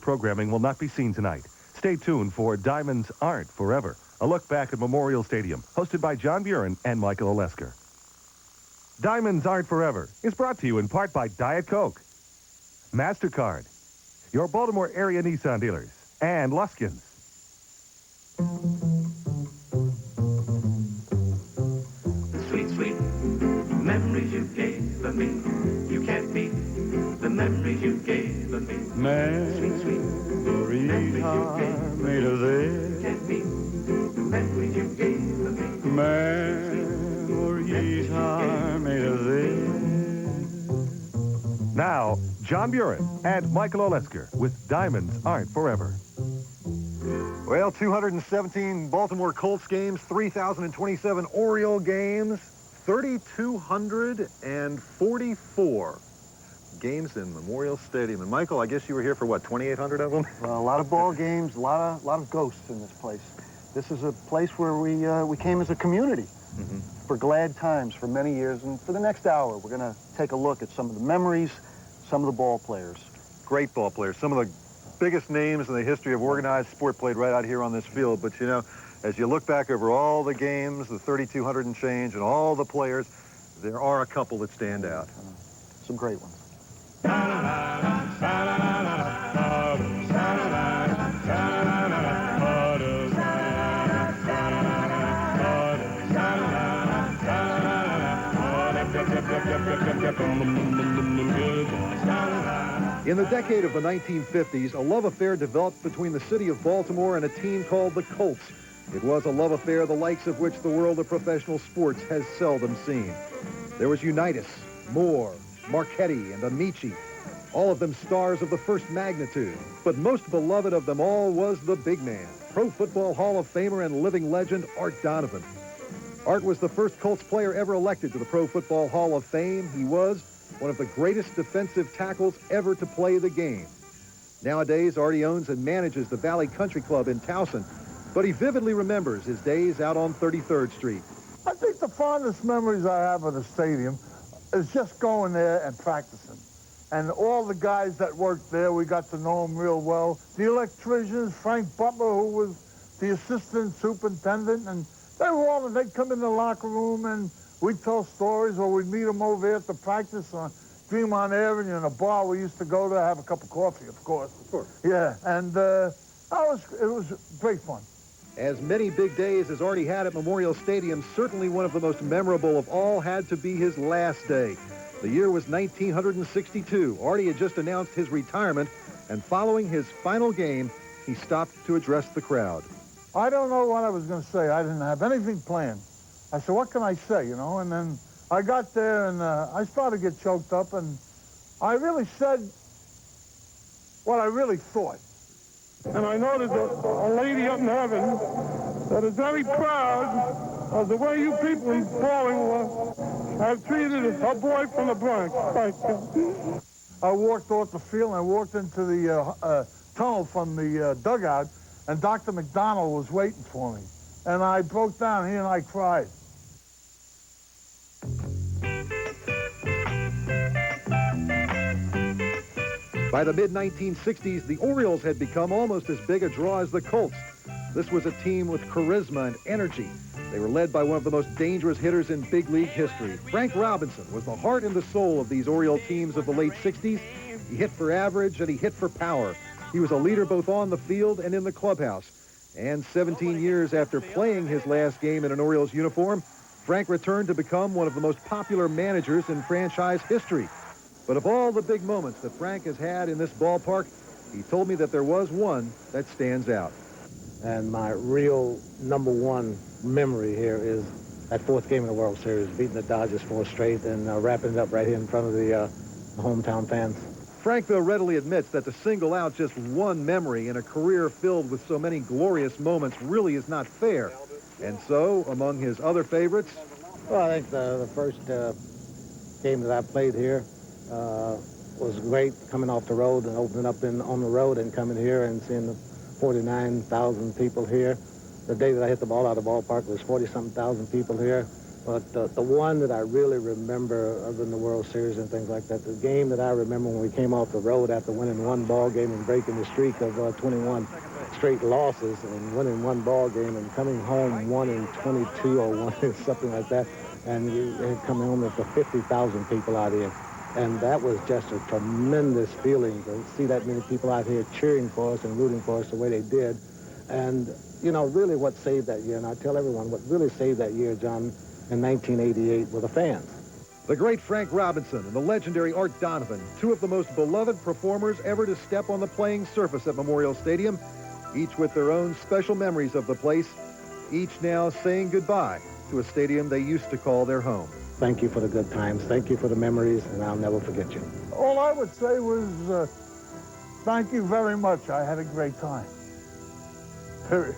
programming will not be seen tonight. Stay tuned for Diamonds Aren't Forever, a look back at Memorial Stadium, hosted by John Buren and Michael Olesker. Diamonds Aren't Forever is brought to you in part by Diet Coke, MasterCard, your Baltimore area Nissan dealers, and Luskins. Sweet, sweet memories you gave me. You can't beat the memories you gave me. Memories are made of this. You can't beat the memories you gave me. Memories are made of this. Now, John Buren and Michael Olesker with Diamonds Aren't Forever. Well, 217 Baltimore Colts games, 3,027 Oriole games, 3,244 games in Memorial Stadium. And Michael, I guess you were here for what, 2,800 of them? Well, a lot of ball games, a lot of ghosts in this place. This is a place where we came as a community for glad times for many years. And for the next hour, we're going to take a look at some of the memories, some of the ball players. Great ball players. Some of the biggest names in the history of organized sport played right out here on this field. But, you know, as you look back over all the games, the 3,200 and change, and all the players, there are a couple that stand out. Some great ones. In the decade of the 1950s, a love affair developed between the city of Baltimore and a team called the Colts. It was a love affair the likes of which the world of professional sports has seldom seen. There was Unitas, Moore, Marchetti, and Amici, all of them stars of the first magnitude. But most beloved of them all was the big man, Pro Football Hall of Famer and living legend Art Donovan. Art was the first Colts player ever elected to the Pro Football Hall of Fame. He was one of the greatest defensive tackles ever to play the game. Nowadays, Artie owns and manages the Valley Country Club in Towson, but he vividly remembers his days out on 33rd Street. I think the fondest memories I have of the stadium is just going there and practicing. And all the guys that worked there, we got to know them real well. The electricians, Frank Butler, who was the assistant superintendent, and they'd come in the locker room and we'd tell stories, or we'd meet them over here at the practice on Fremont Avenue in a bar we used to go to have a cup of coffee, of course. Of course. Yeah, and it was great fun. As many big days as Artie had at Memorial Stadium, certainly one of the most memorable of all had to be his last day. The year was 1962. Artie had just announced his retirement, and following his final game, he stopped to address the crowd. I don't know what I was going to say. I didn't have anything planned. I said, what can I say, you know? And then I got there, and I started to get choked up, and I really said what I really thought. And I know there's a lady up in heaven that is very proud of the way you people in Baltimore have treated her boy from the Bronx. I walked off the field, and I walked into the tunnel from the dugout, and Dr. McDonald was waiting for me. And I broke down here, and I cried. By the mid-1960s, the Orioles had become almost as big a draw as the Colts. This was a team with charisma and energy. They were led by one of the most dangerous hitters in big league history. Frank Robinson was the heart and the soul of these Oriole teams of the late 60s. He hit for average and he hit for power. He was a leader both on the field and in the clubhouse. And 17 years after playing his last game in an Orioles uniform, Frank returned to become one of the most popular managers in franchise history. But of all the big moments that Frank has had in this ballpark, he told me that there was one that stands out. And my real #1 memory here is that fourth game in the World Series, beating the Dodgers 4 straight and wrapping it up right here in front of the hometown fans. Frank, though, readily admits that to single out just one memory in a career filled with so many glorious moments really is not fair. And so, among his other favorites... Well, I think the first game that I played here was great, coming off the road and opening up on the road and coming here and seeing the 49,000 people here. The day that I hit the ball out of the ballpark, there was 40-something thousand people here. But the one that I really remember, other than the World Series and things like that, the game that I remember when we came off the road after winning one ball game and breaking the streak of 21 straight losses and winning one ball game and coming home 1-22 or 1 something like that, and you had come home with 50,000 people out here. And that was just a tremendous feeling to see that many people out here cheering for us and rooting for us the way they did. And, you know, really what saved that year, and I tell everyone, what really saved that year, John, in 1988 were the fans. The great Frank Robinson and the legendary Art Donovan, two of the most beloved performers ever to step on the playing surface at Memorial Stadium, each with their own special memories of the place, each now saying goodbye to a stadium they used to call their home. Thank you for the good times. Thank you for the memories, and I'll never forget you. All I would say was, thank you very much. I had a great time. Period.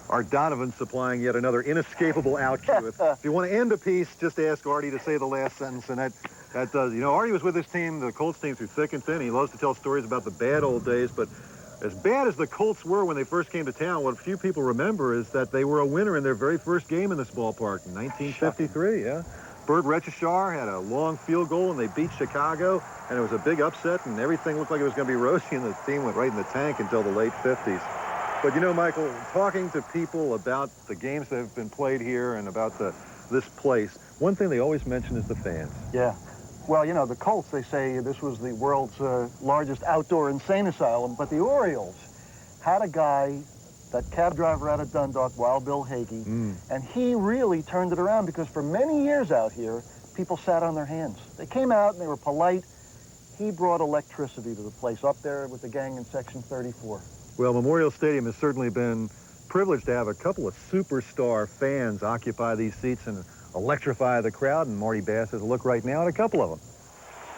Art Donovan supplying yet another inescapable out cue. If you want to end a piece, just ask Artie to say the last sentence, and that does. You know, Artie was with his team, the Colts team, through thick and thin. He loves to tell stories about the bad old days, but as bad as the Colts were when they first came to town, what few people remember is that they were a winner in their very first game in this ballpark in 1953, yeah. Bert Retchishar had a long field goal, and they beat Chicago, and it was a big upset, and everything looked like it was going to be rosy, and the team went right in the tank until the late 50s. But, you know, Michael, talking to people about the games that have been played here and about this place, one thing they always mention is the fans. Yeah. Well, you know, the Colts, they say this was the world's largest outdoor insane asylum, but the Orioles had a guy, that cab driver out of Dundalk, Wild Bill Hagee, and he really turned it around because for many years out here, people sat on their hands. They came out and they were polite. He brought electricity to the place up there with the gang in Section 34. Well, Memorial Stadium has certainly been privileged to have a couple of superstar fans occupy these seats and electrify the crowd, and Marty Bass has a look right now at a couple of them.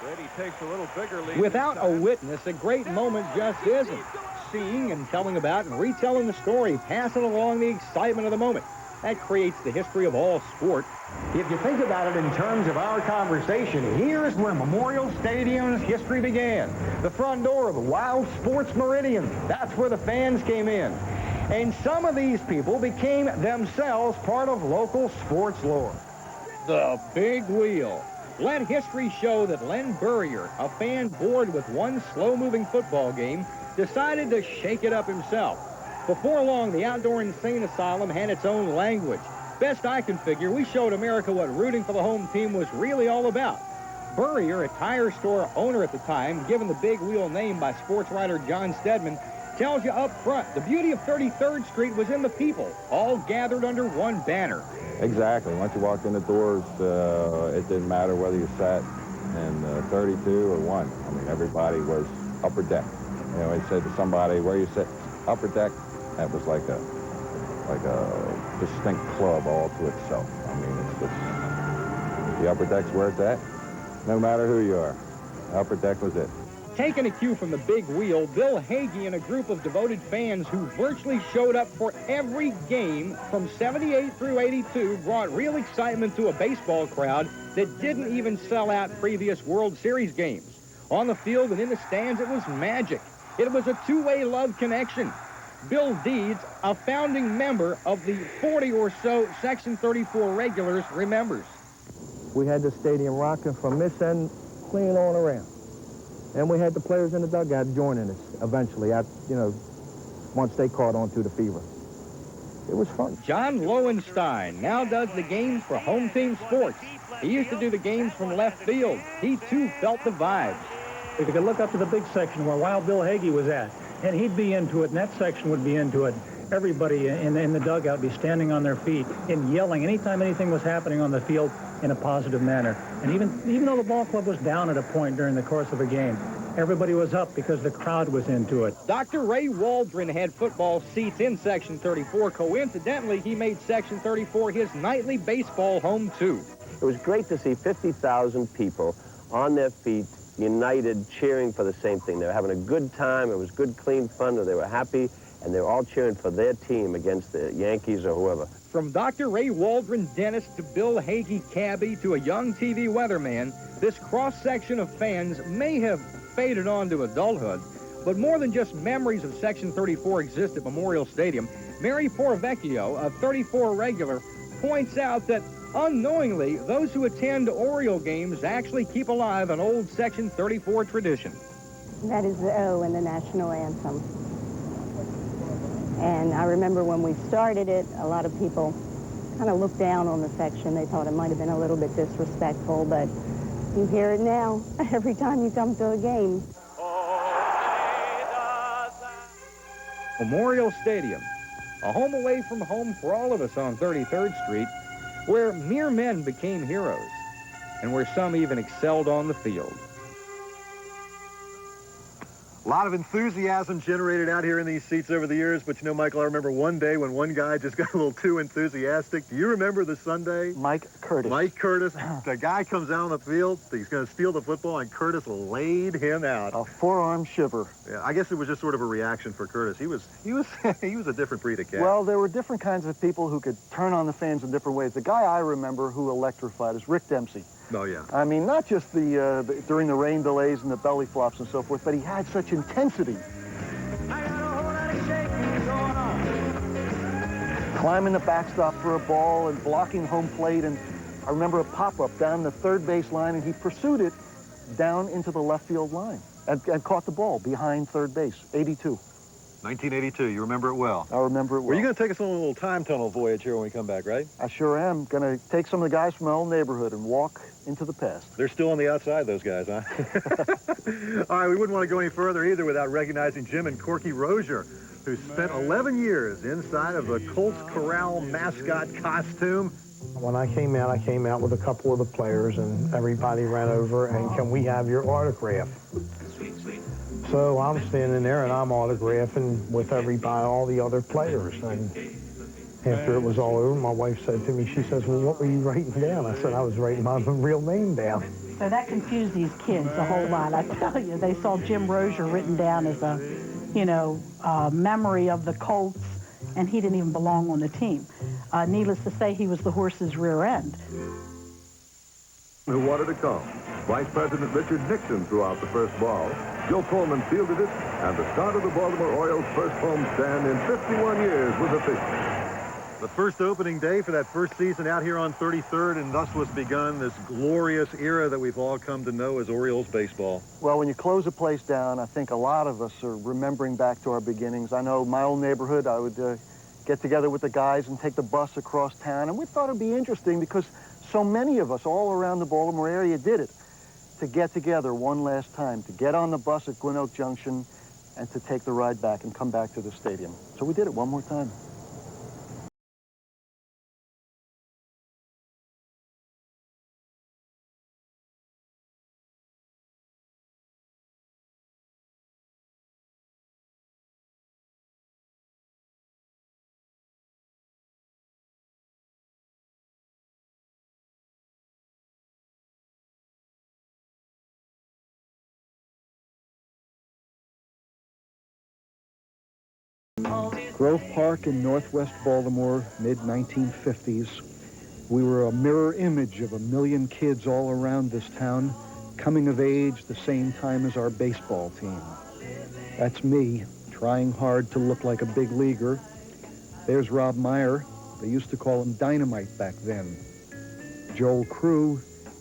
Brady takes a little bigger lead. Without a witness, a great moment just isn't. Seeing and telling about and retelling the story, passing along the excitement of the moment. That creates the history of all sport. If you think about it in terms of our conversation, here's where Memorial Stadium's history began. The front door of the Wild Sports Meridian. That's where the fans came in. And some of these people became themselves part of local sports lore. The big wheel. Let history show that Len Burrier, a fan bored with one slow-moving football game, decided to shake it up himself. Before long, the outdoor insane asylum had its own language. Best I can figure, we showed America what rooting for the home team was really all about. Burrier, a tire store owner at the time, given the big wheel name by sports writer John Stedman, tells you up front, the beauty of 33rd Street was in the people, all gathered under one banner. Exactly. Once you walked in the doors, it didn't matter whether you sat in 32 or 1. I mean, everybody was upper deck. You know, I said to somebody, where you sit, upper deck, that was like a distinct club all to itself. I mean, it's just, the upper deck's where it's at, no matter who you are. The upper deck was it. Taking a cue from the big wheel, Bill Hagee and a group of devoted fans who virtually showed up for every game from 78 through 82 brought real excitement to a baseball crowd that didn't even sell out previous World Series games. On the field and in the stands, it was magic. It was a two-way love connection. Bill Deeds, a founding member of the 40 or so Section 34 regulars, remembers. We had the stadium rocking from this end clean on around. And we had the players in the dugout joining us eventually, once they caught on to the fever. It was fun. John Lowenstein now does the games for Home Team Sports. He used to do the games from left field. He, too, felt the vibes. If you could look up to the big section where Wild Bill Hagee was at, and he'd be into it, and that section would be into it. Everybody in the dugout would be standing on their feet and yelling anytime anything was happening on the field in a positive manner. And even though the ball club was down at a point during the course of a game, everybody was up because the crowd was into it. Dr. Ray Waldron had football seats in Section 34. Coincidentally, he made Section 34 his nightly baseball home, too. It was great to see 50,000 people on their feet, united, cheering for the same thing. They were having a good time. It was good, clean fun. They were happy, and they were all cheering for their team against the Yankees or whoever. From Dr. Ray Waldron, dentist, to Bill Hagee, cabbie, to a young TV weatherman, this cross-section of fans may have faded on to adulthood, but more than just memories of Section 34 exist at Memorial Stadium. Mary Porvecchio, a 34 regular, points out that unknowingly, those who attend Oriole games actually keep alive an old Section 34 tradition. That is the O in the national anthem. And I remember when we started it, a lot of people kind of looked down on the section. They thought it might have been a little bit disrespectful, but you hear it now every time you come to a game. Memorial Stadium, a home away from home for all of us on 33rd Street, where mere men became heroes, and where some even excelled on the field. A lot of enthusiasm generated out here in these seats over the years, but you know, Michael, I remember one day when one guy just got a little too enthusiastic. Do you remember the Sunday? Mike Curtis. Mike Curtis. The guy comes out on the field, he's going to steal the football, and Curtis laid him out. A forearm shiver. Yeah, I guess it was just sort of a reaction for Curtis. He was he was a different breed of cat. Well, there were different kinds of people who could turn on the fans in different ways. The guy I remember who electrified is Rick Dempsey. Oh, yeah. I mean, not just during the rain delays and the belly flops and so forth, but he had such intensity. Climbing the backstop for a ball and blocking home plate, and I remember a pop-up down the third base line, and he pursued it down into the left field line and caught the ball behind third base, 82. 1982, you remember it well. I remember it well. Well, you're going to take us on a little time tunnel voyage here when we come back, right? I sure am. Going to take some of the guys from my old neighborhood and walk into the past. They're still on the outside, those guys, huh? All right, we wouldn't want to go any further either without recognizing Jim and Corky Rozier, who spent 11 years inside of the Colts Corral mascot costume. When I came out with a couple of the players, and everybody ran over, and can we have your autograph? So I'm standing there, and I'm autographing with everybody, all the other players. And after it was all over, my wife said to me, she says, well, what were you writing down? I said, I was writing my real name down. So that confused these kids a whole lot. I tell you, they saw Jim Rozier written down as a, memory of the Colts, and he didn't even belong on the team. Needless to say, he was the horse's rear end. Who wanted to come. Vice President Richard Nixon threw out the first ball. Joe Coleman fielded it, and the start of the Baltimore Orioles' first homestand in 51 years was official. The first opening day for that first season out here on 33rd, and thus was begun this glorious era that we've all come to know as Orioles baseball. Well, when you close a place down, I think a lot of us are remembering back to our beginnings. I know my old neighborhood, I would get together with the guys and take the bus across town, and we thought it'd be interesting because so many of us all around the Baltimore area did it, to get together one last time, to get on the bus at Gwynn Oak Junction and to take the ride back and come back to the stadium. So we did it one more time. Grove Park in northwest Baltimore, mid-1950s. We were a mirror image of a million kids all around this town, coming of age the same time as our baseball team. That's me, trying hard to look like a big leaguer. There's Rob Meyer. They used to call him Dynamite back then. Joel Crew.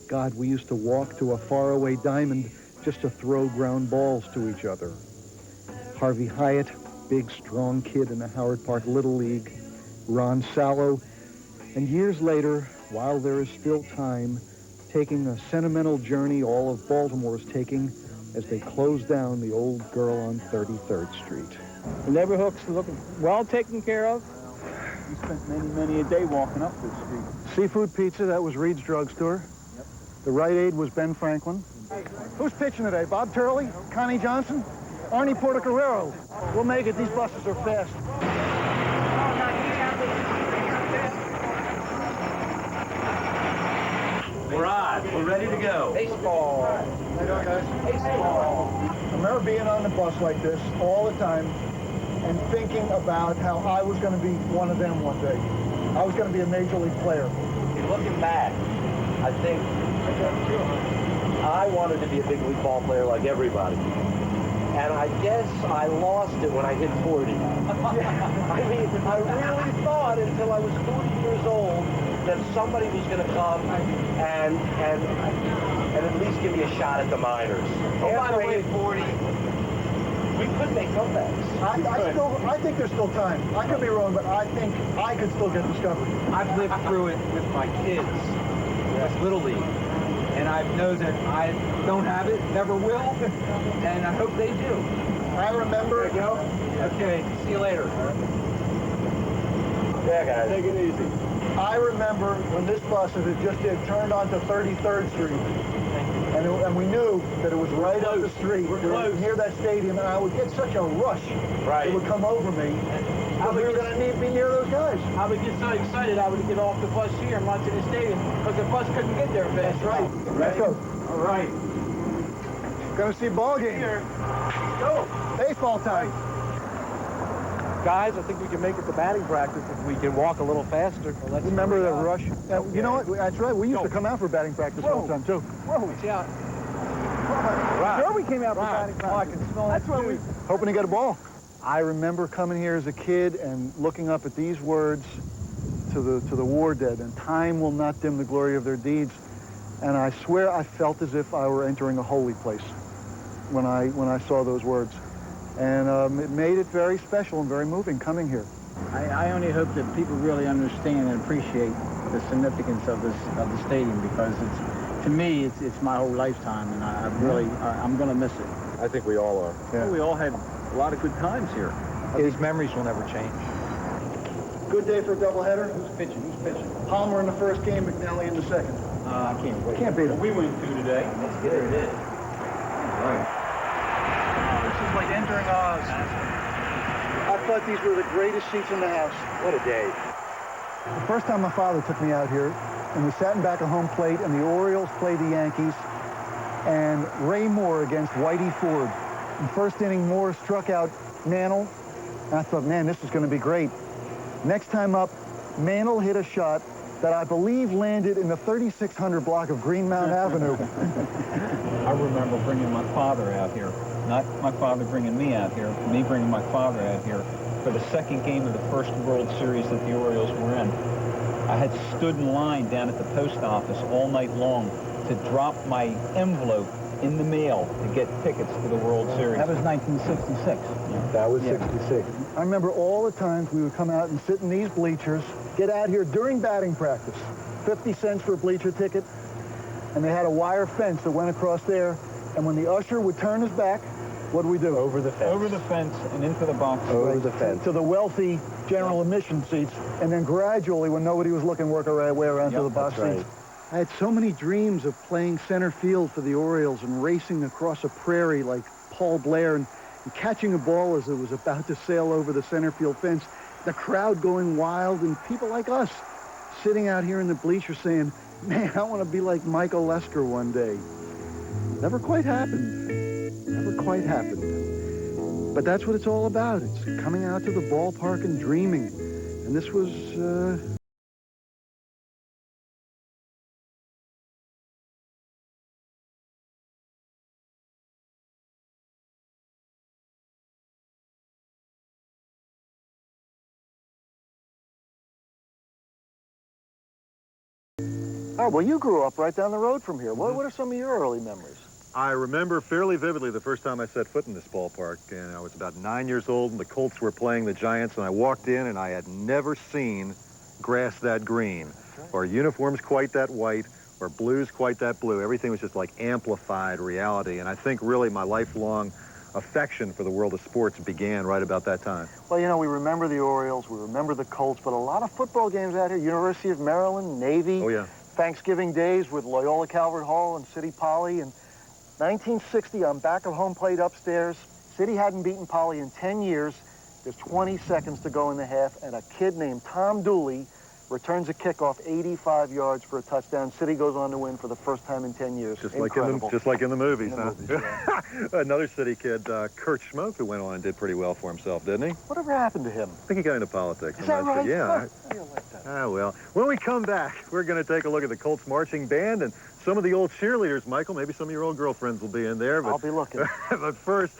God, we used to walk to a faraway diamond just to throw ground balls to each other. Harvey Hyatt, big, strong kid in the Howard Park Little League. Ron Sallow. And years later, while there is still time, taking a sentimental journey all of Baltimore is taking as they close down the old girl on 33rd Street. The neighborhood's looking well taken care of. We spent many a day walking up this street. Seafood Pizza, that was Reed's Drugstore. Yep. The Rite Aid was Ben Franklin. Who's pitching today? Bob Turley? Connie Johnson? Arnie Portocarrero. We'll make it. These buses are fast. We're on. We're ready to go. Baseball. How you doing, guys? Baseball. I remember being on the bus like this all the time and thinking about how I was going to be one of them one day. I was going to be a major league player. Looking back, I think I wanted to be a big league ball player like everybody. And I guess I lost it when I hit 40. I mean, I really thought until I was 40 years old that somebody was going to come and at least give me a shot at the minors. Oh, by the way, 40, we could make comebacks. I think there's still time. I could be wrong, but I think I could still get discovered. I've lived through it with my kids. That's Little League. And I know that I don't have it, never will, and I hope they do. I remember. There you go. Okay, see you later. Yeah, guys. Take it easy. I remember when this bus, as it just did, turned onto 33rd Street. And we knew that it was right up the street. We're close. Near that stadium, and I would get such a rush. Right. It would come over me. Because we were going to be near those guys. I would get so excited I would get off the bus here and run to the stadium because the bus couldn't get there fast. That's right. Let's go. All right. Going to see ball game. Here. Go. Baseball time. Guys, I think we can make it to batting practice if we can walk a little faster. Well, Remember the rush? You know what? That's right. We used to come out for batting practice all the time, too. Whoa, watch out. Right. Sure we came out for batting practice. Oh, I can smell That's when we... Hoping to get a ball. I remember coming here as a kid and looking up at these words to the war dead, and time will not dim the glory of their deeds. And I swear I felt as if I were entering a holy place when I saw those words. And it made it very special and very moving coming here. I only hope that people really understand and appreciate the significance of the stadium, because to me it's my whole lifetime, and I'm going to miss it. I think we all are. Yeah. Well, we all had a lot of good times here. These memories will never change. Good day for a doubleheader. Who's pitching? Palmer in the first game, McNally in the second. I can't wait. Can't beat it. We went 2 today. Let's get it in. Right. This is like entering Oz. I thought these were the greatest seats in the house. What a day. The first time my father took me out here, and we sat in back of home plate, and the Orioles played the Yankees, and Ray Moore against Whitey Ford. In the first inning, Moore struck out Mantle, and I thought, man, this is going to be great. Next time up, Mantle hit a shot that I believe landed in the 3600 block of Greenmount Avenue. I remember bringing my father out here. Not my father bringing me out here, me bringing my father out here for the second game of the first World Series that the Orioles were in. I had stood in line down at the post office all night long to drop my envelope in the mail to get tickets to the World Series. That was 1966. That was 66. I remember all the times we would come out and sit in these bleachers, get out here during batting practice. 50 cents for a bleacher ticket, and they had a wire fence that went across there, and when the usher would turn his back, what do we do? Over the fence. Over the fence and into the box. Over the fence. To the wealthy general admission seats, and then gradually, when nobody was looking, work our way around to the box seats. I had so many dreams of playing center field for the Orioles and racing across a prairie like Paul Blair and catching a ball as it was about to sail over the center field fence, the crowd going wild, and people like us sitting out here in the bleachers saying, man, I want to be like Michael Lesker one day. Never quite happened. Never quite happened. But that's what it's all about. It's coming out to the ballpark and dreaming. And this was... Oh, well, you grew up right down the road from here. What are some of your early memories? I remember fairly vividly the first time I set foot in this ballpark, and I was about 9 years old, and the Colts were playing the Giants, and I walked in, and I had never seen grass that green, or uniforms quite that white, or blues quite that blue. Everything was just like amplified reality, and I think really my lifelong affection for the world of sports began right about that time. Well, you know, we remember the Orioles, we remember the Colts, but a lot of football games out here. University of Maryland, Navy. Oh, yeah. Thanksgiving days with Loyola Calvert Hall and City Poly. And 1960, I'm back at home plate upstairs. City hadn't beaten Poly in 10 years. There's 20 seconds to go in the half, and a kid named Tom Dooley returns a kickoff 85 yards for a touchdown. City goes on to win for the first time in 10 years. Just like in the movies, huh? Yeah. Another City kid, Kurt Schmoke, who went on and did pretty well for himself, didn't he? Whatever happened to him? I think he got into politics. Is that right? Yeah. I like that. Ah, well. When we come back, we're going to take a look at the Colts marching band and some of the old cheerleaders, Michael. Maybe some of your old girlfriends will be in there. But, I'll be looking. But first,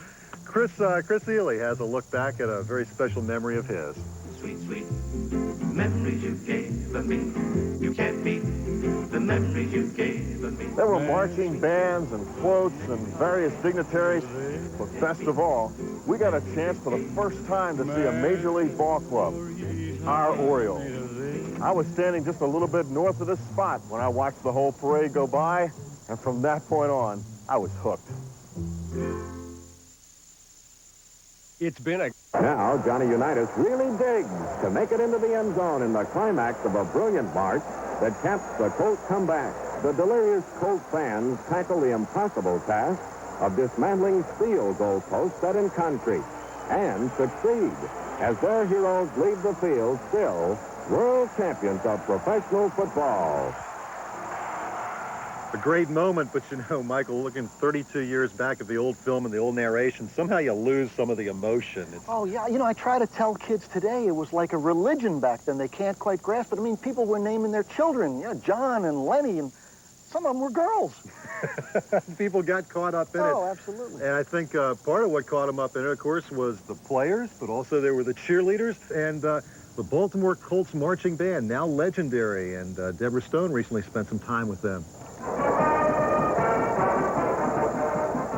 Chris Ely has a look back at a very special memory of his. sweet, sweet memories you gave me. You can't beat the memories you gave me. There were marching bands and floats and various dignitaries, but best of all, we got a chance for the first time to see a Major League ball club, our Orioles. I was standing just a little bit north of this spot when I watched the whole parade go by, and from that point on, I was hooked. It's been a... Now, Johnny Unitas really digs to make it into the end zone in the climax of a brilliant march that caps the Colt comeback. The delirious Colt fans tackle the impossible task of dismantling steel goalposts set in concrete and succeed as their heroes leave the field still world champions of professional football. A great moment, but you know, Michael, looking 32 years back at the old film and the old narration, somehow you lose some of the emotion. Oh, yeah, you know, I try to tell kids today it was like a religion back then. They can't quite grasp it. I mean, people were naming their children, yeah, John and Lenny, and some of them were girls. People got caught up in it. Oh, absolutely. And I think part of what caught them up in it, of course, was the players, but also there were the cheerleaders and the Baltimore Colts marching band, now legendary, and Deborah Stone recently spent some time with them.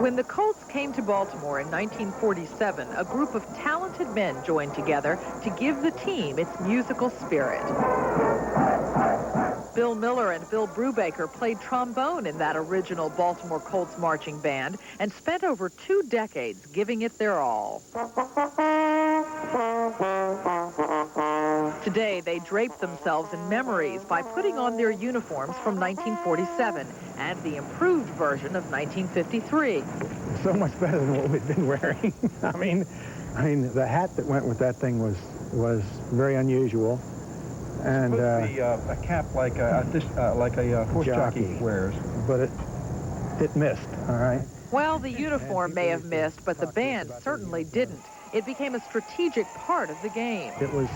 When the Colts came to Baltimore in 1947, a group of talented men joined together to give the team its musical spirit. Bill Miller and Bill Brubaker played trombone in that original Baltimore Colts marching band and spent over 2 decades giving it their all. Today, they drape themselves in memories by putting on their uniforms from 1947 and the improved version of 1953. So much better than what we've been wearing. I mean, the hat that went with that thing was very unusual. And a cap like a horse jockey wears. But it missed, all right? Well, the uniform may have missed, but the band certainly didn't. It became a strategic part of the game. It was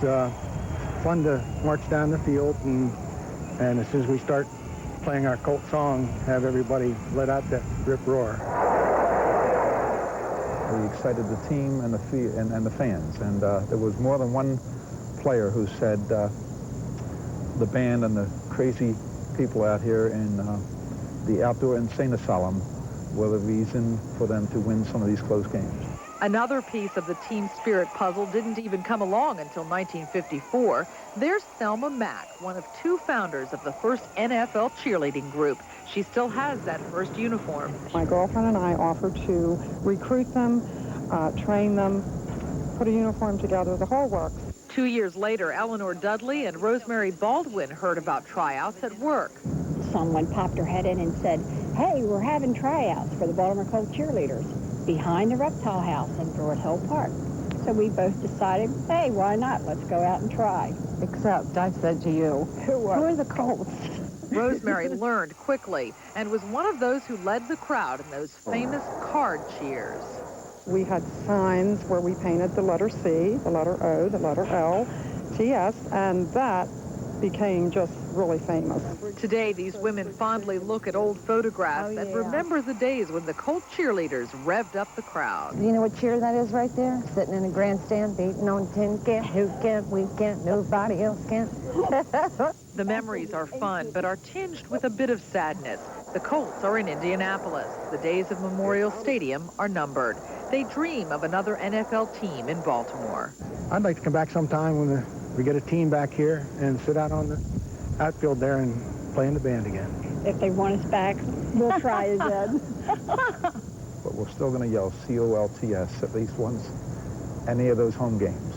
fun to march down the field, and as soon as we start playing our Colt song, have everybody let out that rip roar. We excited the team and the fans, and there was more than one player who said the band and the crazy people out here in the outdoor insane asylum were the reason for them to win some of these close games. Another piece of the team spirit puzzle didn't even come along until 1954. There's Thelma Mack, one of 2 founders of the first NFL cheerleading group. She still has that first uniform. My girlfriend and I offered to recruit them, train them, put a uniform together, the whole works. 2 years later, Eleanor Dudley and Rosemary Baldwin heard about tryouts at work. Someone popped her head in and said, "Hey, we're having tryouts for the Baltimore Colts cheerleaders behind the Reptile House in Druid Hill Park." So we both decided, hey, why not? Let's go out and try. Except I said to you, Who are the Colts? Rosemary learned quickly and was one of those who led the crowd in those famous card cheers. we had signs where we painted the letter C, the letter O, the letter L, TS, and that became just really famous. Today, these women fondly look at old photographs and remember the days when the Colt cheerleaders revved up the crowd. Do you know what cheer that is right there? Sitting in a grandstand, beating on tin can. Who can't, we can't, nobody else can. The memories are fun, but are tinged with a bit of sadness. The Colts are in Indianapolis. The days of Memorial Stadium are numbered. They dream of another NFL team in Baltimore. I'd like to come back sometime when we get a team back here and sit out on the outfield there and play in the band again. If they want us back, we'll try again. But we're still going to yell C-O-L-T-S at least once any of those home games,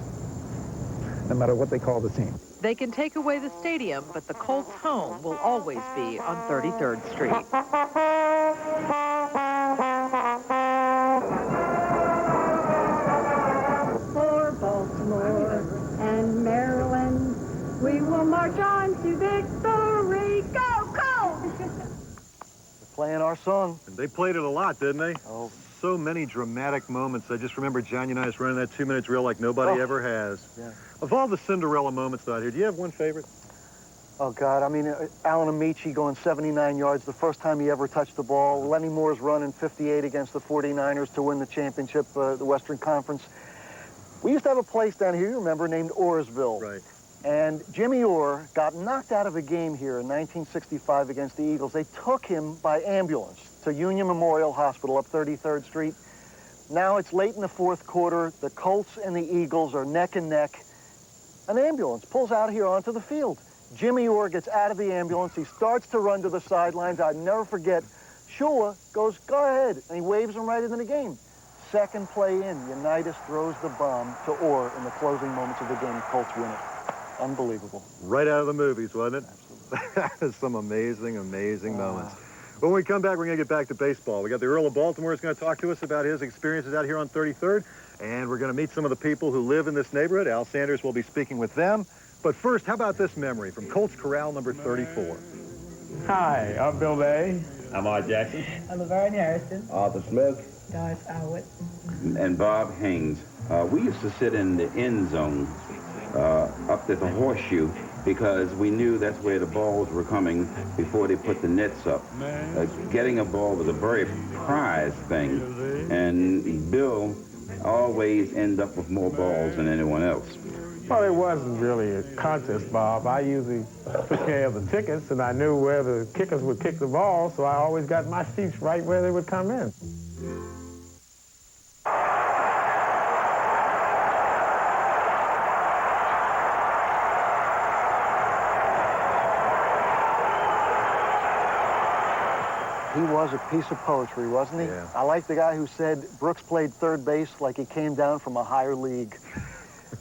no matter what they call the team. They can take away the stadium, but the Colts' home will always be on 33rd Street. For Baltimore and Maryland, we will march on to victory. Go, Colts! Playing our song. And they played it a lot, didn't they? Oh. So many dramatic moments. I just remember John Unitas running that 2 minutes reel like nobody ever has. Yeah. Of all the Cinderella moments out here, do you have one favorite? Oh, God. I mean, Alan Amici going 79 yards the first time he ever touched the ball. Lenny Moore's running 58 against the 49ers to win the championship, the Western Conference. We used to have a place down here, you remember, named Orsville. Right. And Jimmy Orr got knocked out of a game here in 1965 against the Eagles. They took him by ambulance to Union Memorial Hospital up 33rd Street. Now it's late in the fourth quarter. The Colts and the Eagles are neck and neck. An ambulance pulls out here onto the field. Jimmy Orr gets out of the ambulance. He starts to run to the sidelines. I'd never forget. Shula goes, go ahead, and he waves him right into the game. Second play in, Unitas throws the bomb to Orr in the closing moments of the game. Colts win it. Unbelievable. Right out of the movies, wasn't it? Absolutely. Some amazing, amazing moments. When we come back, we're going to get back to baseball. We got the Earl of Baltimore is going to talk to us about his experiences out here on 33rd, and we're going to meet some of the people who live in this neighborhood. Al Sanders will be speaking with them. But first, how about this memory from Colts Corral number 34? Hi, I'm Bill Bay. I'm Art Jackson. I'm Laverne Harrison. Arthur Smith. Doris Howard. And Bob Haynes. We used to sit in the end zone up at the horseshoe because we knew that's where the balls were coming before they put the nets up. Getting a ball was a very prized thing, and Bill always ended up with more balls than anyone else. Well, it wasn't really a contest, Bob. I usually took care of the tickets, and I knew where the kickers would kick the ball, so I always got my seats right where they would come in. He was a piece of poetry, wasn't he? Yeah. I like the guy who said Brooks played third base like he came down from a higher league.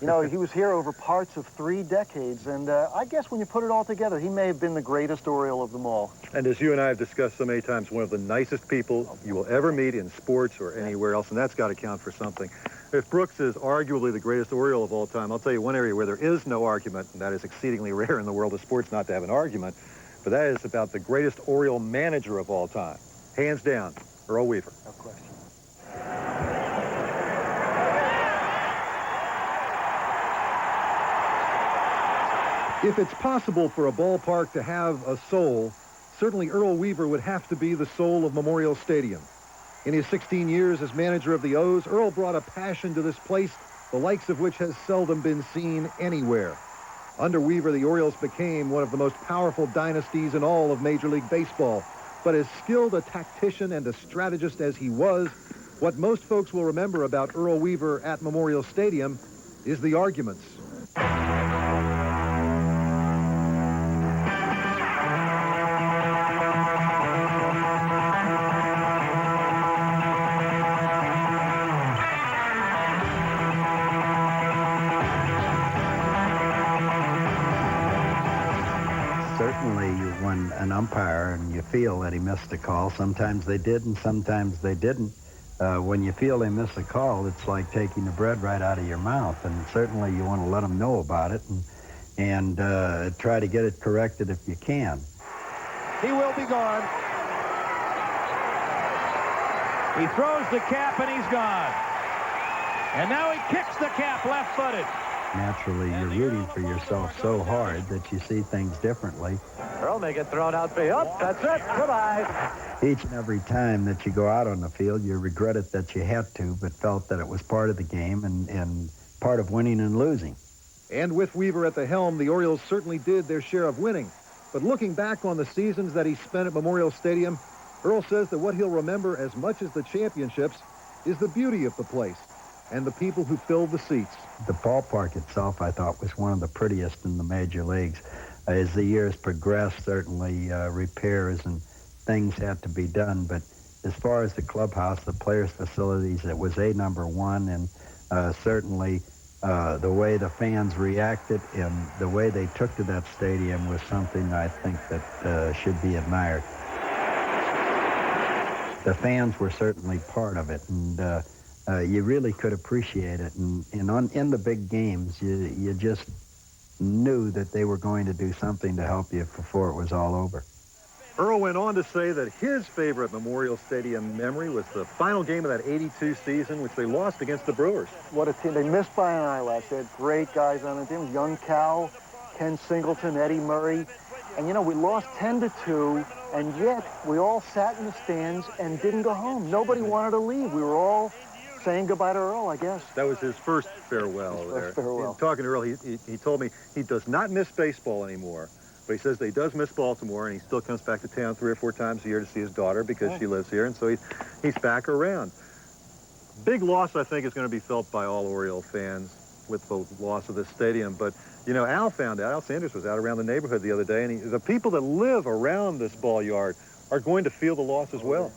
You know, he was here over parts of 3 decades, and I guess when you put it all together, he may have been the greatest Oriole of them all. And as you and I have discussed so many times, one of the nicest people you will ever meet in sports or anywhere else, and that's got to count for something. If Brooks is arguably the greatest Oriole of all time, I'll tell you one area where there is no argument, and that is exceedingly rare in the world of sports not to have an argument, but that is about the greatest Oriole manager of all time. Hands down, Earl Weaver. No question. If it's possible for a ballpark to have a soul, certainly Earl Weaver would have to be the soul of Memorial Stadium. In his 16 years as manager of the O's, Earl brought a passion to this place, the likes of which has seldom been seen anywhere. Under Weaver, the Orioles became one of the most powerful dynasties in all of Major League Baseball. But as skilled a tactician and a strategist as he was, what most folks will remember about Earl Weaver at Memorial Stadium is the arguments. Certainly, when an umpire and you feel that he missed a call, sometimes they did and sometimes they didn't. When you feel they miss a call, it's like taking the bread right out of your mouth, and certainly you want to let them know about it and try to get it corrected if you can. He will be gone. He throws the cap and he's gone. And now he kicks the cap left-footed. Naturally, you're rooting for yourself so hard that you see things differently. Earl may get thrown out for you. Oh, that's it. Goodbye. Each and every time that you go out on the field, you regret it that you had to, but felt that it was part of the game and part of winning and losing. And with Weaver at the helm, the Orioles certainly did their share of winning. But looking back on the seasons that he spent at Memorial Stadium, Earl says that what he'll remember as much as the championships is the beauty of the place and the people who filled the seats. The ballpark itself, I thought, was one of the prettiest in the major leagues. As the years progressed, certainly repairs and things had to be done. But as far as the clubhouse, the players' facilities, it was number one, and certainly the way the fans reacted and the way they took to that stadium was something I think that should be admired. The fans were certainly part of it, and you really could appreciate it. And in the big games, you just knew that they were going to do something to help you before it was all over. Earl went on to say that his favorite Memorial Stadium memory was the final game of that 82 season, which they lost against the Brewers. What a team. They missed by an eyelash. They had great guys on the team. Young Cal, Ken Singleton, Eddie Murray. And, you know, we lost 10-2, and yet we all sat in the stands and didn't go home. Nobody wanted to leave. We were all saying goodbye to Earl, I guess. That was his first farewell over there. First farewell. Talking to Earl, he told me he does not miss baseball anymore, but he says that he does miss Baltimore, and he still comes back to town 3 or 4 times a year to see his daughter because she lives here, and so he's back around. Big loss, I think, is going to be felt by all Oriole fans with the loss of this stadium, but you know, Al found out, Al Sanders was out around the neighborhood the other day, and the people that live around this ball yard are going to feel the loss as well.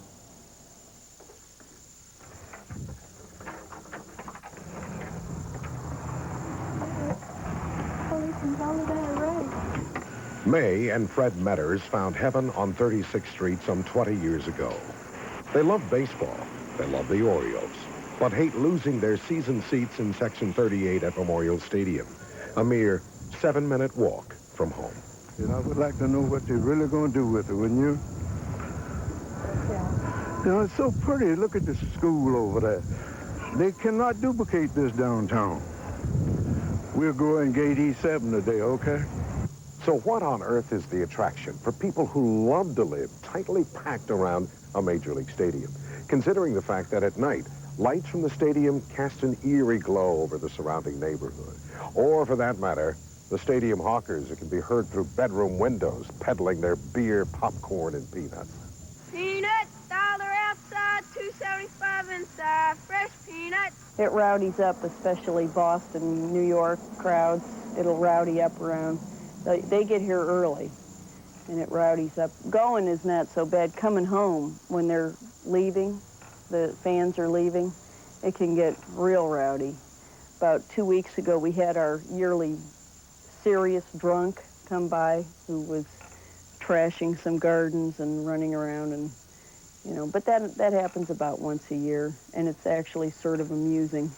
May and Fred Metters found heaven on 36th Street some 20 years ago. They love baseball, they love the Orioles, but hate losing their season seats in Section 38 at Memorial Stadium, a mere 7-minute walk from home. And I would like to know what they're really going to do with it, wouldn't you? You know, it's so pretty. Look at this school over there. They cannot duplicate this downtown. We'll go in Gate E7 today, okay? So what on earth is the attraction for people who love to live tightly packed around a Major League stadium, considering the fact that at night, lights from the stadium cast an eerie glow over the surrounding neighborhood? Or, for that matter, the stadium hawkers that can be heard through bedroom windows peddling their beer, popcorn, and peanuts. Peanuts, $1 outside, $2.75 inside, fresh peanuts. It rowdies up, especially Boston, New York crowds. It'll rowdy up around. They get here early, and it rowdies up. Going is not so bad. Coming home, when they're leaving, the fans are leaving, it can get real rowdy. About 2 weeks ago, we had our yearly serious drunk come by who was trashing some gardens and running around, and you know, but that happens about once a year, and it's actually sort of amusing.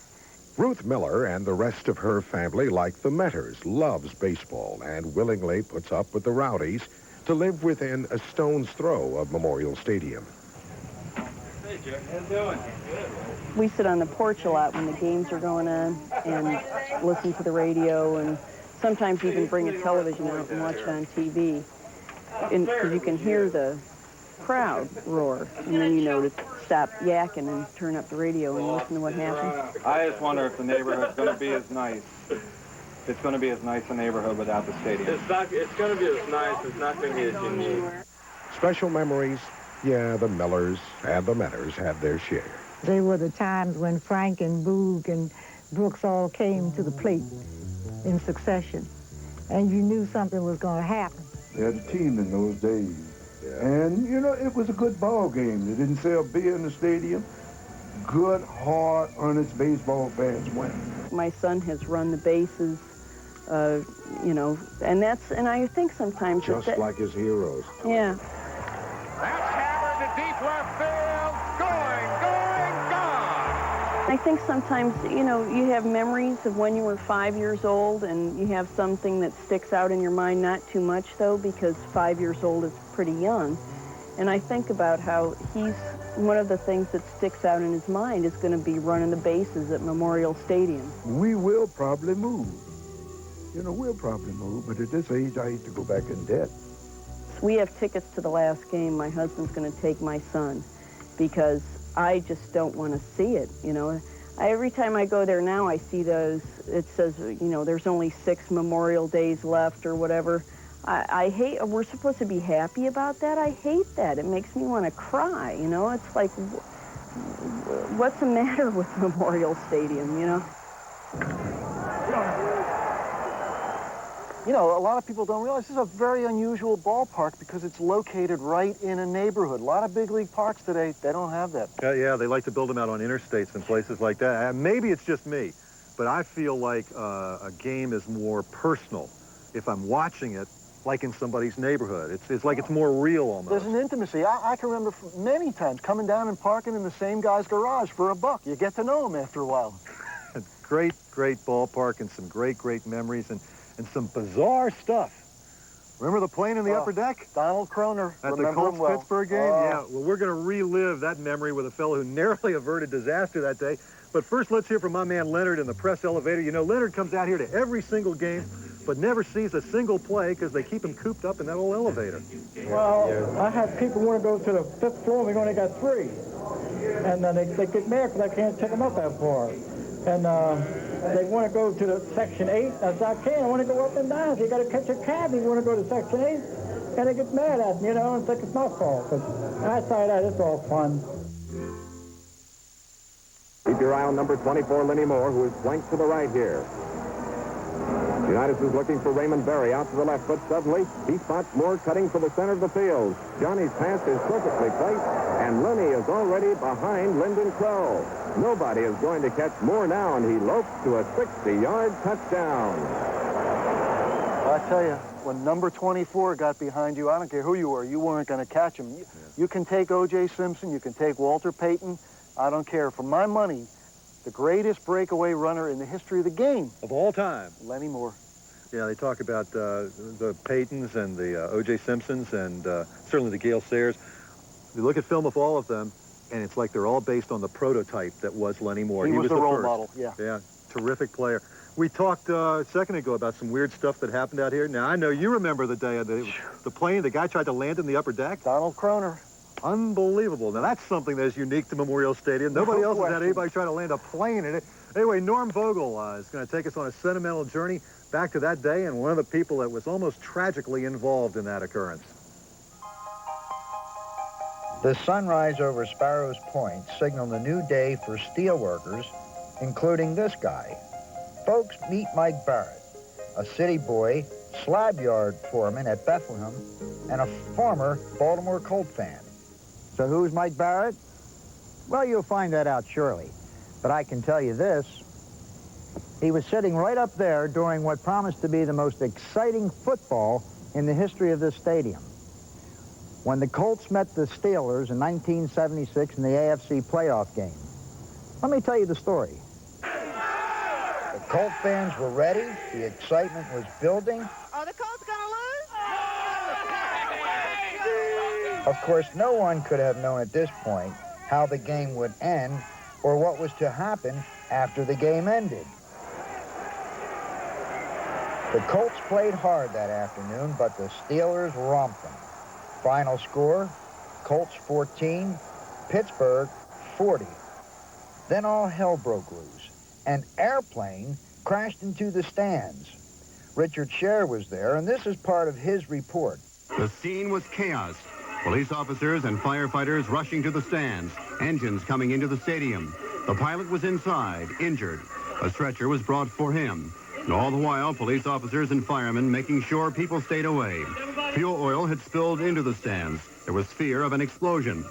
Ruth Miller and the rest of her family, like the Metters, loves baseball and willingly puts up with the rowdies to live within a stone's throw of Memorial Stadium. Hey, Jeff, how you doing? We sit on the porch a lot when the games are going on and listen to the radio, and sometimes even bring a television out and watch it on TV. Because you can hear the crowd roar, and then you know to stop yakking and turn up the radio and listen to what happens. I just wonder if the neighborhood's going to be as nice. It's going to be as nice a neighborhood without the stadium. It's going to be as nice. It's not going to be as unique. Special memories? Yeah, the Millers and the Metters had their share. They were the times when Frank and Boog and Brooks all came to the plate in succession, and you knew something was going to happen. They had a team in those days. Yeah. And, you know, it was a good ball game. They didn't sell beer in the stadium. Good, hard, earnest baseball fans win. My son has run the bases, you know, and I think sometimes... Just like his heroes. Yeah. That's hammered to deep left field. Gone! I think sometimes, you know, you have memories of when you were 5 years old, and you have something that sticks out in your mind, not too much, though, because 5 years old is pretty young. And I think about how one of the things that sticks out in his mind is going to be running the bases at Memorial Stadium. We will probably move. You know, we'll probably move, but at this age, I hate to go back in debt. We have tickets to the last game. My husband's going to take my son because I just don't want to see it, you know. Every time I go there now, I see those, it says, you know, there's only 6 Memorial Days left or whatever. I hate, we're supposed to be happy about that. I hate that. It makes me want to cry, you know. It's like, what's the matter with Memorial Stadium, you know? You know, a lot of people don't realize this is a very unusual ballpark because it's located right in a neighborhood. A lot of big league parks today, they don't have that. Yeah, they like to build them out on interstates and places like that. Maybe it's just me, but I feel like a game is more personal if I'm watching it like in somebody's neighborhood. It's like it's more real almost. There's an intimacy. I can remember many times coming down and parking in the same guy's garage for $1. You get to know him after a while. Great ballpark and some great memories and some bizarre stuff. Remember the plane in the upper deck? Donald Croner. At the Colts-Pittsburgh game? Yeah, well, we're going to relive that memory with a fellow who narrowly averted disaster that day. But first, let's hear from my man Leonard in the press elevator. You know, Leonard comes out here to every single game, but never sees a single play because they keep him cooped up in that old elevator. Well, I had people want to go to the 5th floor, and we only got 3. And they get mad because I can't take them up that far. And they want to go to the Section 8. I said, I can't. I want to go up and down. So you got to catch a cab. You want to go to Section 8. And they get mad at me, you know, and think it's my fault. But outside that, it's all fun. Keep your eye on number 24, Lenny Moore, who is flanked to the right here. Unitas is looking for Raymond Berry out to the left, but suddenly he spots Moore cutting for the center of the field. Johnny's pass is perfectly placed, and Lenny is already behind Lyndon Crow. Nobody is going to catch Moore now, and he lopes to a 60-yard touchdown. I tell you, when number 24 got behind you, I don't care who you were, you weren't going to catch him. You can take O.J. Simpson, you can take Walter Payton. I don't care. For my money, the greatest breakaway runner in the history of the game. Of all time. Lenny Moore. Yeah, they talk about the Paytons and the O.J. Simpsons and certainly the Gale Sayers. You look at film of all of them, and it's like they're all based on the prototype that was Lenny Moore. He was the role first. model, yeah. Yeah, terrific player. We talked a second ago about some weird stuff that happened out here. Now, I know you remember the day of the plane, the guy tried to land in the upper deck. Donald Croner. Unbelievable. Now, that's something that is unique to Memorial Stadium. Nobody else has had anybody try to land a plane in it. Anyway, Norm Vogel is going to take us on a sentimental journey back to that day and one of the people that was almost tragically involved in that occurrence. The sunrise over Sparrows Point signaled a new day for steelworkers, including this guy. Folks, meet Mike Barrett, a city boy, slab yard foreman at Bethlehem, and a former Baltimore Colt fan. So who's Mike Barrett? Well, you'll find that out shortly. But I can tell you this. He was sitting right up there during what promised to be the most exciting football in the history of this stadium. When the Colts met the Steelers in 1976 in the AFC playoff game. Let me tell you the story. The Colt fans were ready. The excitement was building. Are the Colts going to lose? Of course, no one could have known at this point how the game would end or what was to happen after the game ended. The Colts played hard that afternoon, but the Steelers romped them. Final score, Colts 14, Pittsburgh 40. Then all hell broke loose. An airplane crashed into the stands. Richard Scher was there, and this is part of his report. The scene was chaos. Police officers and firefighters rushing to the stands, engines coming into the stadium. The pilot was inside, injured. A stretcher was brought for him. And all the while, police officers and firemen making sure people stayed away. Fuel oil had spilled into the stands. There was fear of an explosion.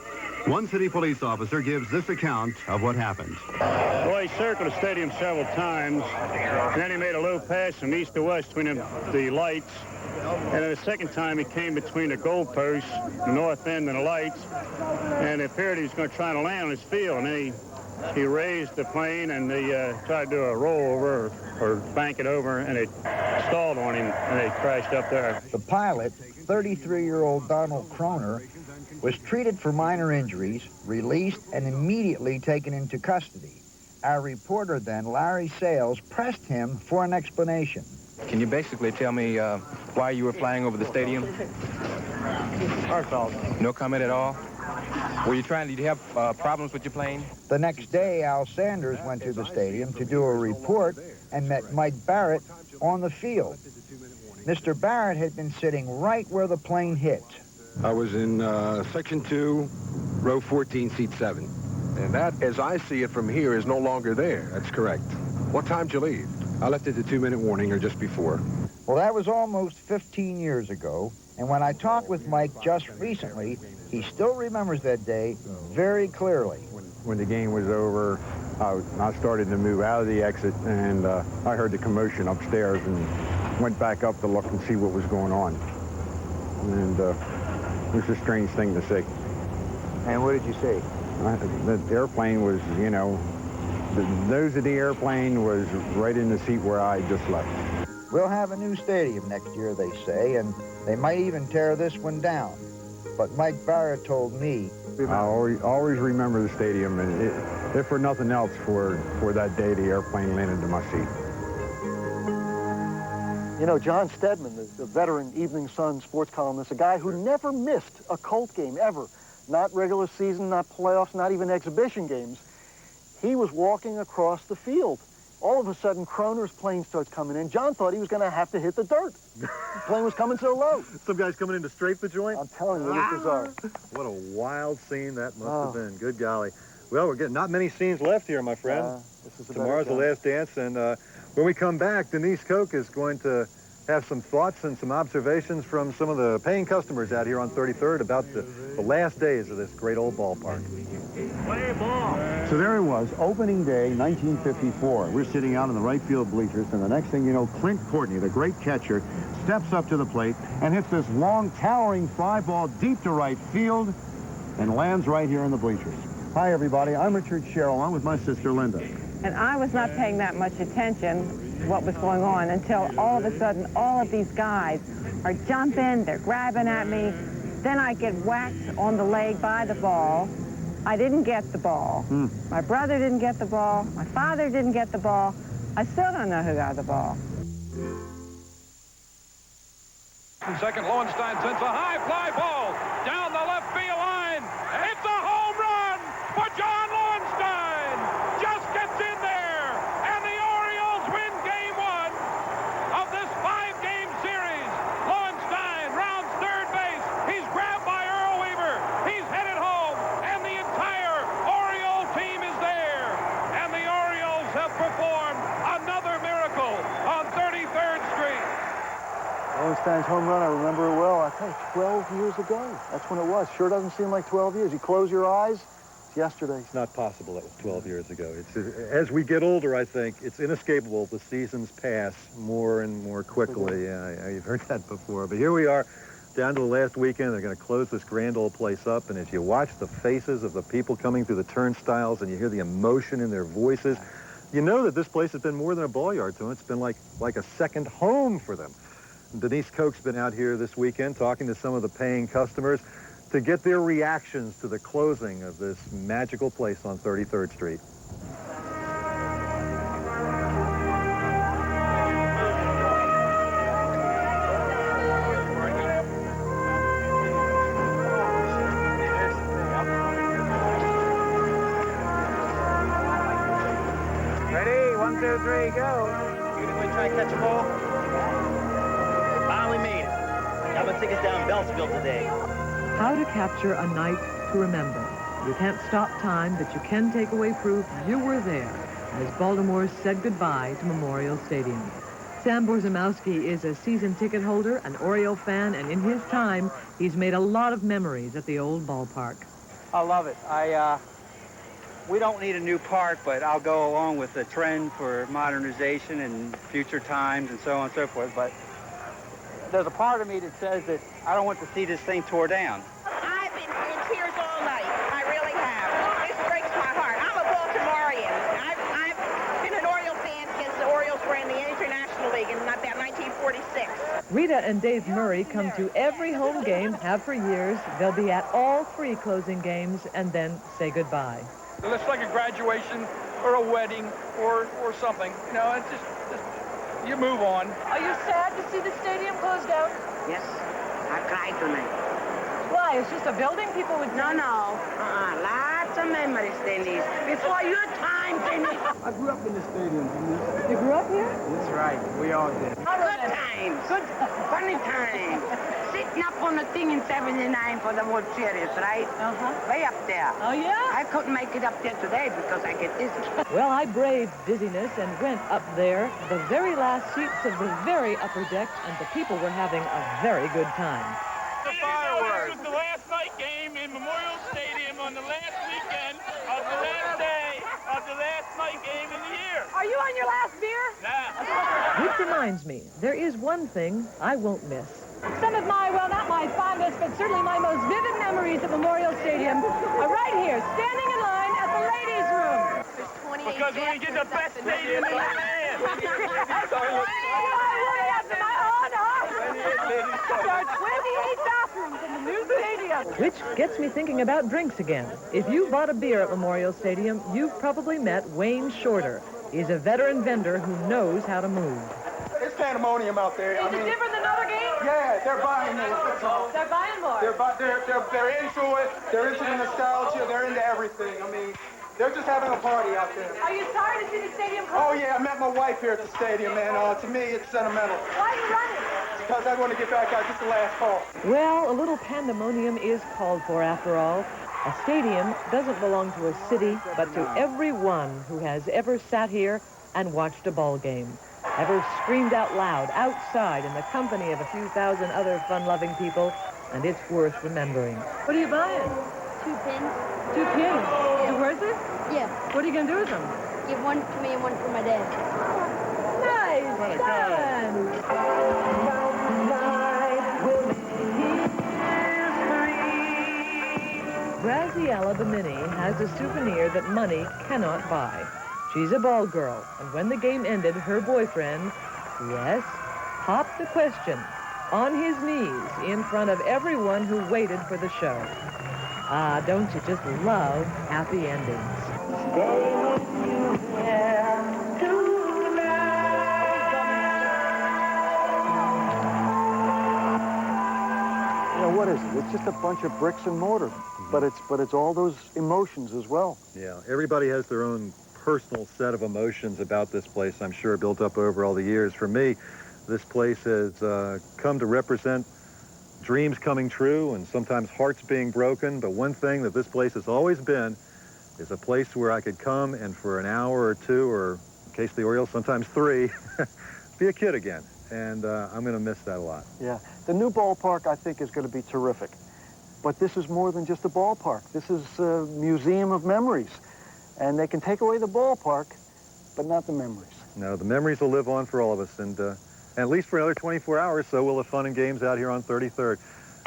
One city police officer gives this account of what happened. Well, he circled the stadium several times, and then he made a low pass from east to west between the lights. And then the second time he came between the goalposts, the north end and the lights, and it appeared he was going to try to land on his field. And then he raised the plane, and they tried to do a rollover or bank it over, and it stalled on him, and they crashed up there. The pilot, 33-year-old Donald Croner, was treated for minor injuries, released, and immediately taken into custody. Our reporter then, Larry Sales, pressed him for an explanation. Can you basically tell me why you were flying over the stadium? No comment at all? Were you trying, did you have problems with your plane? The next day, Al Sanders went to the stadium to do a report and met Mike Barrett on the field. Mr. Barrett had been sitting right where the plane hit. I was in Section 2, row 14, seat 7. And that, as I see it from here, is no longer there. That's correct. What time did you leave? I left at the 2-minute warning, or just before. Well, that was almost 15 years ago, and when I talked with Mike just recently, he still remembers that day very clearly. When the game was over, I started to move out of the exit, and I heard the commotion upstairs and went back up to look and see what was going on. And it was a strange thing to see. And what did you see? The airplane was, you know, the nose of the airplane was right in the seat where I just left. We'll have a new stadium next year, they say, and they might even tear this one down. But Mike Barrett told me... I always remember the stadium, and if for nothing else, for that day the airplane landed in my seat. You know, John Stedman, the veteran Evening Sun sports columnist, a guy who never missed a Colt game, ever. not regular season, not playoffs, not even exhibition games. He was walking across the field. All of a sudden, Kroner's plane starts coming in. John thought he was going to have to hit the dirt. The plane was coming so low. Some guys coming in to strafe the joint? I'm telling you, it was bizarre. What a wild scene that must have been. Good golly. Well, we're getting not many scenes left here, my friend. Tomorrow's the last dance, and when we come back, Denise Koch is going to have some thoughts and some observations from some of the paying customers out here on 33rd about the last days of this great old ballpark. Play ball. So there it was, opening day, 1954. We're sitting out in the right field bleachers, and the next thing you know, Clint Courtney, the great catcher, steps up to the plate and hits this long, towering fly ball deep to right field and lands right here in the bleachers. Hi, everybody. I'm Richard Sherrill. I'm with my sister, Linda. And I was not paying that much attention what was going on until all of a sudden all of these guys are jumping, they're grabbing at me. Then I get whacked on the leg by the ball. I didn't get the ball. My brother didn't get the ball. My father didn't get the ball. I still don't know who got the ball. Second, Lowenstein sends a high fly ball down the left field line. It's a home run for John Lowenstein. Just gets in there, and the Orioles win Game 1 of this 5-game series. Lowenstein rounds third base. He's grabbed by Earl Weaver. He's headed home, and the entire Oriole team is there. And the Orioles have performed another miracle on 33rd Street. Lowenstein's home run, I remember it well. I think 12 years ago. That's when it was. Sure doesn't seem like 12 years. You close your eyes, it's yesterday. It's not possible that was 12 years ago. It's, as we get older, I think, it's inescapable. The seasons pass more and more quickly. Yeah, you've heard that before. But here we are, down to the last weekend. They're going to close this grand old place up. And as you watch the faces of the people coming through the turnstiles and you hear the emotion in their voices, you know that this place has been more than a ball yard to them. It's been like a second home for them. Denise Koch's been out here this weekend talking to some of the paying customers to get their reactions to the closing of this magical place on 33rd Street. Ready? 1, 2, 3, go. You gonna try and catch a ball? Finally made it. Got my tickets down in Beltsville today. How to capture a night to remember. You can't stop time, but you can take away proof you were there as Baltimore said goodbye to Memorial Stadium. Sam Borzymowski is a season ticket holder, an Oriole fan, and in his time, he's made a lot of memories at the old ballpark. I love it. We don't need a new park, but I'll go along with the trend for modernization and future times and so on and so forth. But there's a part of me that says that I don't want to see this thing tore down. I've been in tears all night. I really have. This breaks my heart. I'm a Baltimorean. I've been an Oriole fan since the Orioles were in the International League in about 1946. Rita and Dave Murray come to every home game, have for years. They'll be at all 3 closing games and then say goodbye. It's like a graduation or a wedding or something. You know, it's just you move on. Are you sad to see the stadium closed down? Yes, I cried tonight. Why? It's just a building people would... No. Lots of memories, Denise. Before your time, Denise. I grew up in the stadium, Denise. You grew up here? That's right. We all did. Good times. Good, funny times. Sitting up on the thing in 79 for the World Series, right? Way up there. Oh, yeah? I couldn't make it up there today because I get dizzy. Well, I braved dizziness and went up there, the very last seats of the very upper deck, and the people were having a very good time. The fireworks. This was the last night game in Memorial Stadium on the last weekend of the last day of the last night game in the year. Are you on your last beer? Nah. Which reminds me, there is one thing I won't miss. Some of my, well, not my fondest, but certainly my most vivid memories at Memorial Stadium are right here, standing in line at the ladies' room. Because we get the best stadium in the land. There are 28 bathrooms in the new stadium. Which gets me thinking about drinks again. If you bought a beer at Memorial Stadium, you've probably met Wayne Shorter. He's a veteran vendor who knows how to move. It's pandemonium out there. Is it different than other games? Yeah, they're buying it. They're buying more. They're into it. They're into the nostalgia. They're into everything. I mean, they're just having a party out there. Are you sorry to see the stadium closed? Oh, yeah, I met my wife here at the stadium, and to me, it's sentimental. Why are you running? Because I want to get back out. Just the last call. Well, a little pandemonium is called for after all. A stadium doesn't belong to a city, but to everyone who has ever sat here and watched a ball game, ever screamed out loud outside in the company of a few thousand other fun-loving people, and it's worth remembering. What are you buying? 2 pins. 2 pins. Is it worth it? Yeah. What are you going to do with them? Give one to me and one for my dad. Nice done. Graziella the Mini has a souvenir that money cannot buy. She's a ball girl, and when the game ended, her boyfriend, yes, popped the question on his knees in front of everyone who waited for the show. Ah, don't you just love happy endings? You know, what is it? It's just a bunch of bricks and mortar, but it's all those emotions as well. Yeah, everybody has their own personal set of emotions about this place, I'm sure, built up over all the years. For me, this place has come to represent dreams coming true and sometimes hearts being broken. But one thing that this place has always been is a place where I could come and for an hour or two, or in case of the Orioles, sometimes 3, be a kid again. And I'm going to miss that a lot. Yeah, the new ballpark, I think, is going to be terrific. But this is more than just a ballpark. This is a museum of memories. And they can take away the ballpark, but not the memories. No, the memories will live on for all of us. And at least for another 24 hours, so we'll have fun and games out here on 33rd.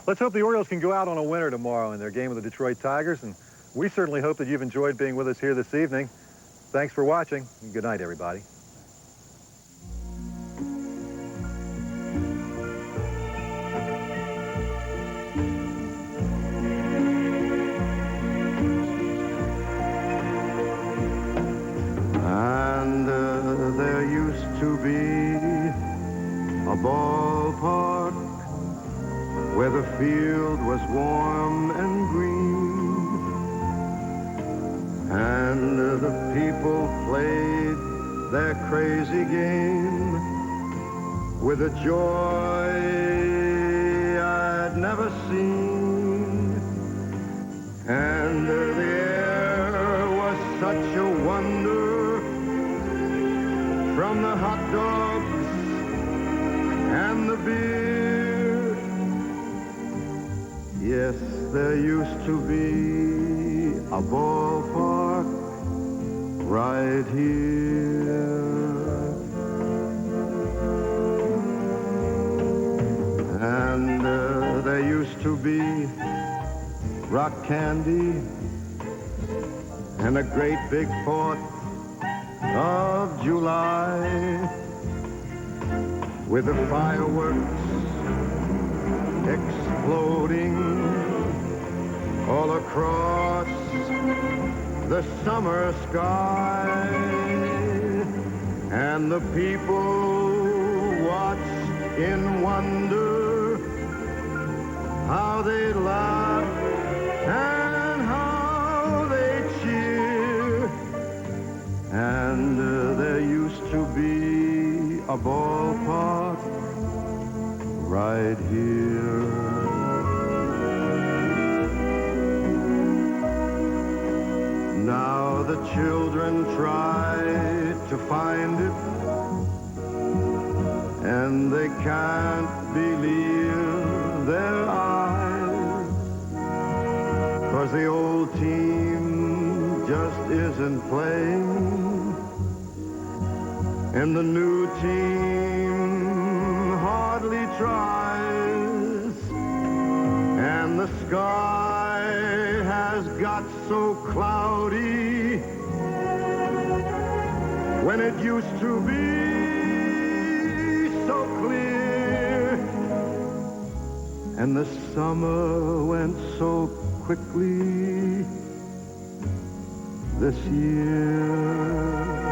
Let's hope the Orioles can go out on a winner tomorrow in their game with the Detroit Tigers. And we certainly hope that you've enjoyed being with us here this evening. Thanks for watching. And good night, everybody. There used to be a ballpark where the field was warm and green, and the people played their crazy game with a joy I'd never seen, and the air was such a wonder. From the hot dogs and the beer. Yes, there used to be a ballpark right here. And there used to be rock candy and a great big 4th of July with the fireworks exploding all across the summer sky, and the people watched in wonder how they laugh and how they cheer. And there used to be a ballpark right here. Now the children try to find it, and they can't believe their eyes, 'cause the old team just isn't playing, and the new team hardly tries, and the sky has got so cloudy when it used to be so clear, and the summer went so quickly this year.